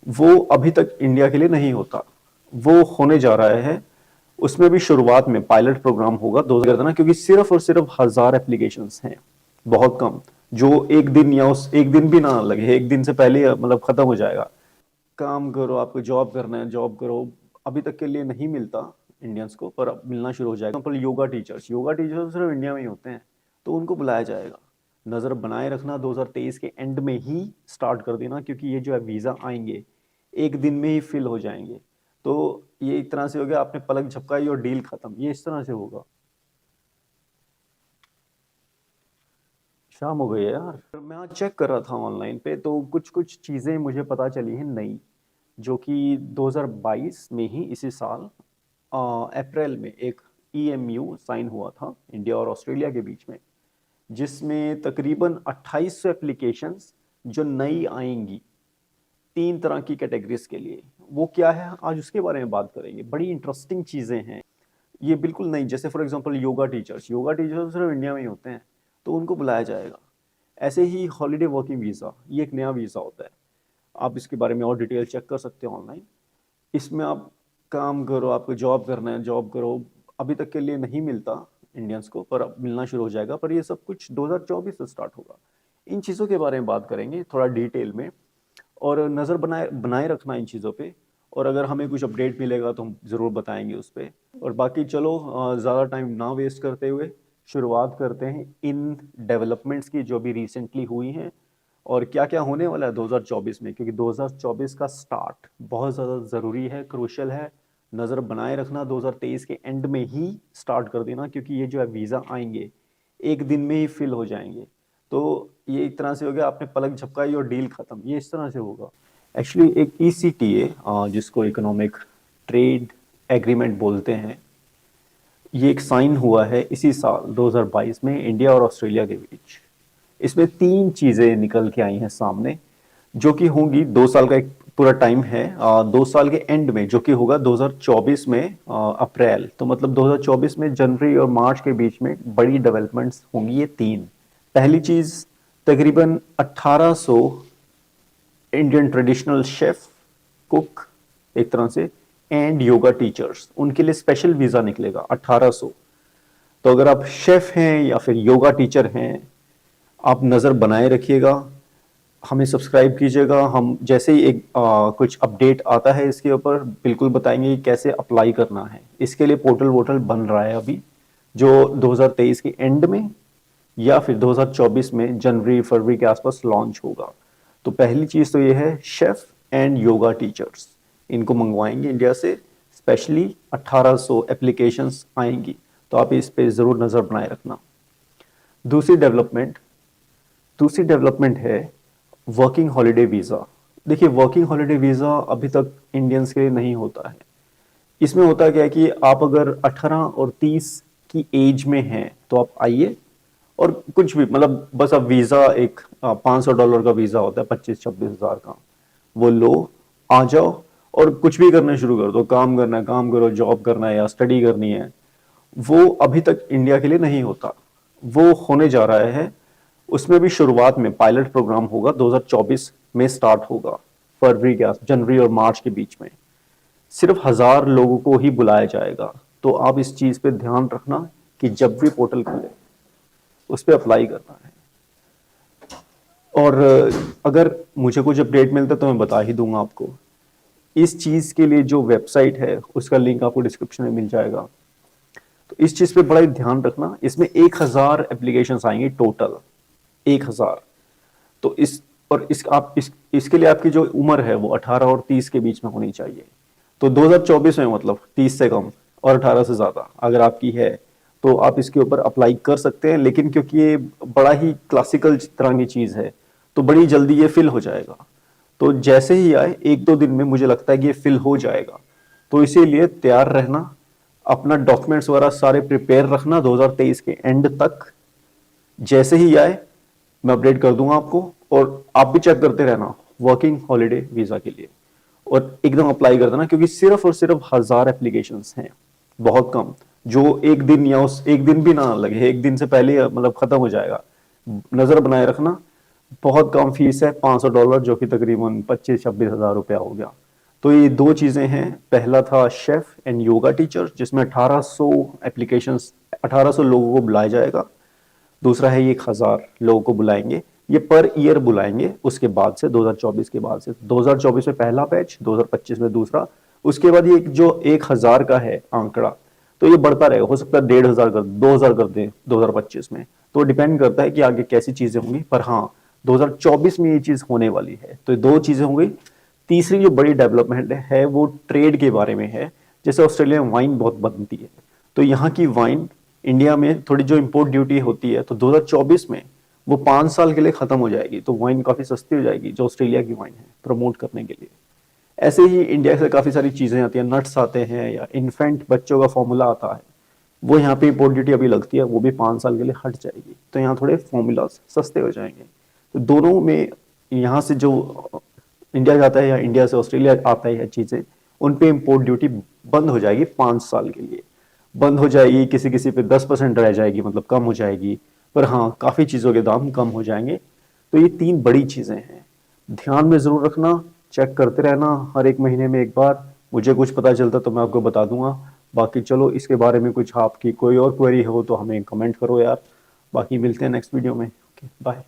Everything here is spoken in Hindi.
वो अभी तक इंडिया के लिए नहीं होता, वो होने जा रहा है। उसमें भी शुरुआत में पायलट प्रोग्राम होगा 2000 ना, क्योंकि सिर्फ और सिर्फ 1000 एप्लीकेशंस हैं, बहुत कम, जो एक दिन या उस एक दिन भी ना लगे, एक दिन से पहले मतलब खत्म हो जाएगा। काम करो, आपको जॉब करना है, जॉब करो। अभी तक के लिए नहीं मिलता इंडियंस को, पर अब मिलना शुरू हो जाएगा। पर योगा टीचर्स सिर्फ इंडिया में ही होते हैं, तो उनको बुलाया जाएगा। नज़र बनाए रखना, 2023 के एंड में ही स्टार्ट कर देना, क्योंकि ये जो है वीज़ा आएंगे एक दिन में ही फिल हो जाएंगे। तो ये एक तरह से हो गया, आपने पलक झपकाई और डील खत्म, ये इस तरह से होगा। शाम हो गई है यार। मैं आज चेक कर रहा था ऑनलाइन पे, तो कुछ कुछ चीज़ें मुझे पता चली हैं नई, जो कि 2022 में ही इसी साल अप्रैल में एक ईएमयू साइन हुआ था इंडिया और ऑस्ट्रेलिया के बीच में, जिसमें तकरीबन 2800 एप्लीकेशंस जो नई आएंगी 3 तरह की कैटेगरीज के लिए। वो क्या है, आज उसके बारे में बात करेंगे। बड़ी इंटरेस्टिंग चीज़ें हैं ये, बिल्कुल नहीं। जैसे फॉर एग्जांपल योगा टीचर्स सिर्फ इंडिया में ही होते हैं, तो उनको बुलाया जाएगा। ऐसे ही हॉलीडे वर्किंग वीज़ा, ये एक नया वीज़ा होता है। आप इसके बारे में और डिटेल चेक कर सकते हो ऑनलाइन। इसमें आप काम करो, आपको जॉब करना है, जॉब करो। अभी तक के लिए नहीं मिलता इंडियंस को, पर अब मिलना शुरू हो जाएगा। पर ये सब कुछ 2024 से स्टार्ट होगा। इन चीज़ों के बारे में बात करेंगे थोड़ा डिटेल में, और नज़र बनाए बनाए रखना इन चीज़ों पे। और अगर हमें कुछ अपडेट मिलेगा तो हम ज़रूर बताएंगे उस पर। और बाकी चलो, ज़्यादा टाइम ना वेस्ट करते हुए शुरुआत करते हैं इन डेवलपमेंट्स की जो भी रिसेंटली हुई हैं, और क्या क्या होने वाला है 2024 में। क्योंकि 2024 का स्टार्ट बहुत ज़्यादा ज़रूरी है, क्रूशल है। नज़र बनाए रखना, 2023 के एंड में ही स्टार्ट कर देना, क्योंकि ये जो है वीज़ा आएंगे एक दिन में ही फिल हो जाएंगे। तो ये एक तरह से हो गया, आपने पलक झपकाई और डील खत्म, ये इस तरह से होगा। एक्चुअली एक ईसीटीए, जिसको इकोनॉमिक ट्रेड एग्रीमेंट बोलते हैं, ये एक साइन हुआ है इसी साल 2022 में इंडिया और ऑस्ट्रेलिया के बीच। इसमें 3 चीज़ें निकल के आई हैं सामने, जो कि होंगी। 2 साल का एक पूरा टाइम है, 2 साल के एंड में, जो कि होगा 2024 में अप्रैल। तो मतलब 2024 में जनवरी और मार्च के बीच में बड़ी डेवलपमेंट्स होंगी ये 3। पहली चीज़, तकरीबन 1800 इंडियन ट्रेडिशनल शेफ, कुक एक तरह से, एंड योगा टीचर्स, उनके लिए स्पेशल वीज़ा निकलेगा 1800। तो अगर आप शेफ हैं या फिर योगा टीचर हैं, आप नज़र बनाए रखिएगा, हमें सब्सक्राइब कीजिएगा। हम जैसे ही एक कुछ अपडेट आता है इसके ऊपर बिल्कुल बताएंगे कि कैसे अप्लाई करना है। इसके लिए पोर्टल वोटल बन रहा है अभी, जो 2023 के एंड में या फिर 2024 में जनवरी फरवरी के आसपास लॉन्च होगा। तो पहली चीज़ तो ये है, शेफ एंड योगा टीचर्स, इनको मंगवाएंगे इंडिया से। स्पेशली 1800 एप्लीकेशंस आएंगी, तो आप इस पे ज़रूर नज़र बनाए रखना। दूसरी डेवलपमेंट दूसरी डेवलपमेंट है वर्किंग हॉलिडे वीज़ा। देखिए, वर्किंग हॉलिडे वीज़ा अभी तक इंडियंस के लिए नहीं होता है। इसमें होता क्या है कि आप अगर 18 और 30 की एज में हैं तो आप आइए, और कुछ भी मतलब बस अब वीज़ा एक $500 का वीज़ा होता है, 25-26 हज़ार का, वो लो, आ जाओ और कुछ भी करना शुरू कर दो। काम करना है काम करो, जॉब करना है या स्टडी करनी है। वो अभी तक इंडिया के लिए नहीं होता, वो होने जा रहा है। उसमें भी शुरुआत में पायलट प्रोग्राम होगा, 2024 में स्टार्ट होगा, फरवरी के जनवरी और मार्च के बीच में। सिर्फ 1000 लोगों को ही बुलाया जाएगा। तो आप इस चीज पे ध्यान रखना कि जब भी पोर्टल खुले उस पर अप्लाई करना है। और अगर मुझे कुछ अपडेट मिलता है तो मैं बता ही दूंगा आपको। इस चीज के लिए जो वेबसाइट है उसका लिंक आपको डिस्क्रिप्शन में मिल जाएगा। तो इस चीज पे बड़ा ही ध्यान रखना। इसमें 1000 एप्लीकेशन आएंगे टोटल, 1000। तो इस और इस आप इसके लिए आपकी जो उम्र है वो 18 और 30 के बीच में होनी चाहिए। तो 2024 में मतलब 30 से कम और 18 से ज्यादा अगर आपकी है तो आप इसके ऊपर अप्लाई कर सकते हैं। लेकिन क्योंकि ये बड़ा ही क्लासिकल तरह की चीज है तो बड़ी जल्दी ये फिल हो जाएगा। तो जैसे ही आए 1-2 दिन में मुझे लगता है कि ये फिल हो जाएगा। तो इसीलिए तैयार रहना, अपना डॉक्यूमेंट्स वगैरह सारे प्रिपेयर रखना 2023 के एंड तक। जैसे ही आए मैं अपडेट कर दूंगा आपको, और आप भी चेक करते रहना वर्किंग हॉलिडे वीजा के लिए, और एकदम अप्लाई कर देना, क्योंकि सिर्फ और सिर्फ 1000 एप्लीकेशंस हैं, बहुत कम, जो एक दिन या उस एक दिन भी ना लगे, एक दिन से पहले मतलब खत्म हो जाएगा। नजर बनाए रखना, बहुत कम फीस है, $500, जो कि तकरीबन 25-26 हज़ार रुपया हो गया। तो ये दो चीज़ें हैं। पहला था शेफ एंड योगा टीचर, जिसमें 1800 एप्लीकेशंस, 1800 लोगों को बुलाया जाएगा। दूसरा है ये 1000 लोगों को बुलाएंगे, ये पर ईयर बुलाएंगे। उसके बाद से 2024 के बाद से 2024 में पहला बैच, 2025 में दूसरा, उसके बाद ये जो 1000 का है आंकड़ा, तो ये बढ़ता रहेगा। हो सकता है 1500 कर 2000 कर दें 2025 में, तो डिपेंड करता है कि आगे कैसी चीजें होंगी। पर हाँ, 2024 में ये चीज होने वाली है। तो दो चीजें होंगी। तीसरी जो बड़ी डेवलपमेंट है वो ट्रेड के बारे में है। जैसे ऑस्ट्रेलिया में वाइन बहुत बनती है, तो यहाँ की वाइन इंडिया में थोड़ी जो इंपोर्ट ड्यूटी होती है, तो 2024 में वो 5 साल के लिए खत्म हो जाएगी। तो वाइन काफी सस्ती हो जाएगी, जो ऑस्ट्रेलिया की वाइन है, प्रमोट करने के लिए। ऐसे ही इंडिया से काफी सारी चीजें आती हैं, नट्स आते हैं, या इन्फेंट बच्चों का फॉर्मूला आता है, वो यहाँ पे इंपोर्ट ड्यूटी अभी लगती है, वो भी 5 साल के लिए हट जाएगी। तो यहाँ थोड़े फॉर्मूलाज सस्ते हो जाएंगे। तो दोनों में, यहाँ से जो इंडिया जाता है या इंडिया से ऑस्ट्रेलिया आता है चीजें, उन पे इंपोर्ट ड्यूटी बंद हो जाएगी 5 साल के लिए। बंद हो जाएगी, किसी किसी पे 10% रह जाएगी, मतलब कम हो जाएगी। पर हाँ, काफी चीजों के दाम कम हो जाएंगे। तो ये तीन बड़ी चीजें हैं, ध्यान में जरूर रखना। चेक करते रहना हर एक महीने में एक बार। मुझे कुछ पता चलता तो मैं आपको बता दूंगा। बाकी चलो, इसके बारे में कुछ आपकी कोई और क्वेरी हो तो हमें कमेंट करो यार। बाकी मिलते हैं नेक्स्ट वीडियो में। Okay, bye.